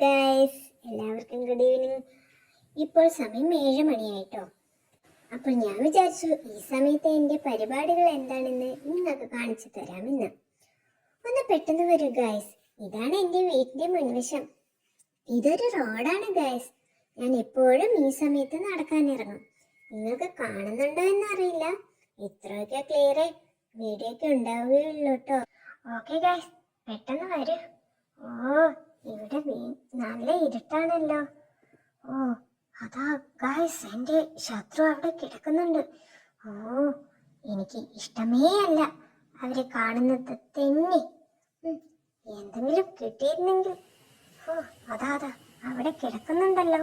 Guys, എല്ലാവർക്കും good evening. ഇപ്പോൾ സമയം 7 മണിയായിട്ടോ. അപ്പോൾ ഞാൻ വിചാരിച്ചു ഈ സമയത്ത് എൻ്റെ പരിപാടികൾ എന്താണെന്ന് നിങ്ങൾക്ക് കാണിച്ചു തരാമെന്ന്. ഒന്ന് പെട്ടെന്ന് വരൂ ഗൈസ്. ഇതാണ് എൻ്റെ വീടിൻ്റെ മുൻവശം. ഇതൊരു റോഡാണ് ഗൈസ്. ഞാൻ എപ്പോഴും ഈ സമയത്ത് നടക്കാനിറങ്ങും. നിങ്ങൾക്ക് കാണുന്നുണ്ടോ എന്നറിയില്ല, ഇത്രയൊക്കെ ക്ലിയർ വീഡിയോ ഒക്കെ ഉണ്ടാവുകയുള്ളൂ കേട്ടോ. ഓക്കെ ഗൈസ്, പെട്ടെന്ന് വരൂ. ഓ, ഇവിടെ നല്ല ഇരുട്ടാണല്ലോ. ഓ, അതാ ഗൈസ്, എൻ്റെ ശത്രു അവിടെ കിടക്കുന്നുണ്ട്. ഓ, എനിക്ക് ഇഷ്ടമേ അല്ല അവരെ കാണുന്നത് തന്നെ. എന്തെങ്കിലും കിട്ടിയിരുന്നെങ്കിൽ. ഓ, അതാ അവിടെ കിടക്കുന്നുണ്ടല്ലോ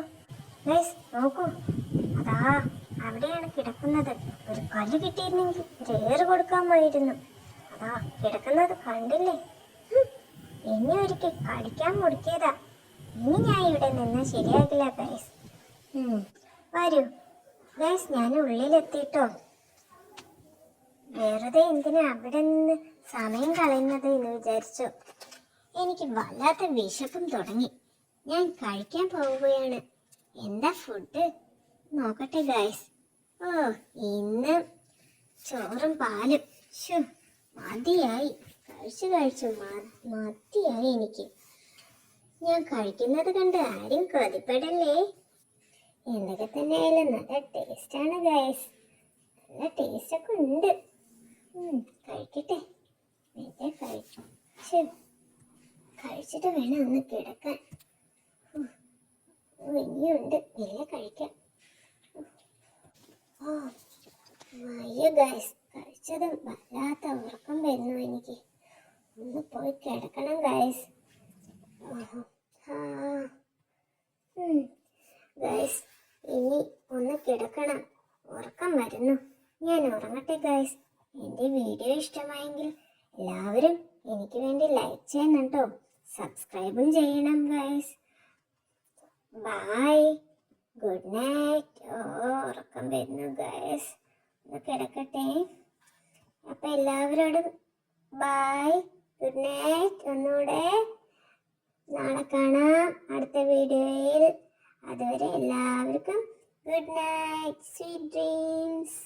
ഗൈസ്, നോക്കൂ. അതാ അവിടെയാണ് കിടക്കുന്നത്. ഒരു കല്ല് കിട്ടിയിരുന്നെങ്കിൽ ഒരു ഏറ് കൊടുക്കാമായിരുന്നു. അതാ കിടക്കുന്നത് കണ്ടില്ലേ? എന്നെ ഒരിക്കൽ കടിക്കാൻ മുടിക്കിയതാ. ഇനി ഞാൻ ഇവിടെ നിന്ന് ശരിയാകില്ല ഗൈസ്. വരൂ ഗൈസ്, ഞാൻ ഉള്ളിലെത്തിട്ടോ. വെറുതെ എന്തിനാ അവിടെ നിന്ന് സമയം കളയുന്നത് എന്ന് വിചാരിച്ചു. എനിക്ക് വല്ലാത്ത വിശപ്പും തുടങ്ങി. ഞാൻ കഴിക്കാൻ പോവുകയാണ്. എന്താ ഫുഡ് നോക്കട്ടെ ഗൈസ്. ഓ, ഇന്ന് ചോറും പാലും. മതിയായി, കഴിച്ചു മതിയായി എനിക്ക്. ഞാൻ കഴിക്കുന്നത് കണ്ട് ആരും കൊതിപ്പെടല്ലേ. എന്തൊക്കെ തന്നെ ആയാലും നല്ല ടേസ്റ്റാണ് ഗൈസ്. നല്ല ടേസ്റ്റൊക്കെ ഉണ്ട്. കഴിക്കട്ടെ. കഴിച്ചിട്ട് വേണം ഒന്ന് കിടക്കാൻ. ഇനിയുണ്ട്, ഇല്ല കഴിക്കാം. ഓ വയ്യ ഗൈസ്, കഴിച്ചതും വല്ലാത്ത ഉറക്കം വരുന്നു എനിക്ക്. ഒന്ന് പോയി കിടക്കണം ഗൈസ്. ഗൈസ്, ഇനി ഒന്ന് കിടക്കണം, ഉറക്കം വരുന്നു. ഞാൻ ഉറങ്ങട്ടെ ഗൈസ്. എൻ്റെ വീഡിയോ ഇഷ്ടമായെങ്കിൽ എല്ലാവരും എനിക്ക് വേണ്ടി ലൈക്ക് ചെയ്യണം കേട്ടോ. സബ്സ്ക്രൈബും ചെയ്യണം ഗൈസ്. Bye, good night. ഓ, ഉറക്കം വരുന്നു ഗൈസ്, ഒന്ന് കിടക്കട്ടെ. അപ്പൊ എല്ലാവരോടും ബൈ, ഗുഡ് നൈറ്റ്. ഒന്നുകൂടെ നാളെ കാണാം അടുത്ത വീഡിയോയിൽ. അതുവരെ എല്ലാവർക്കും ഗുഡ് നൈറ്റ്, സ്വീറ്റ് ഡ്രീംസ്.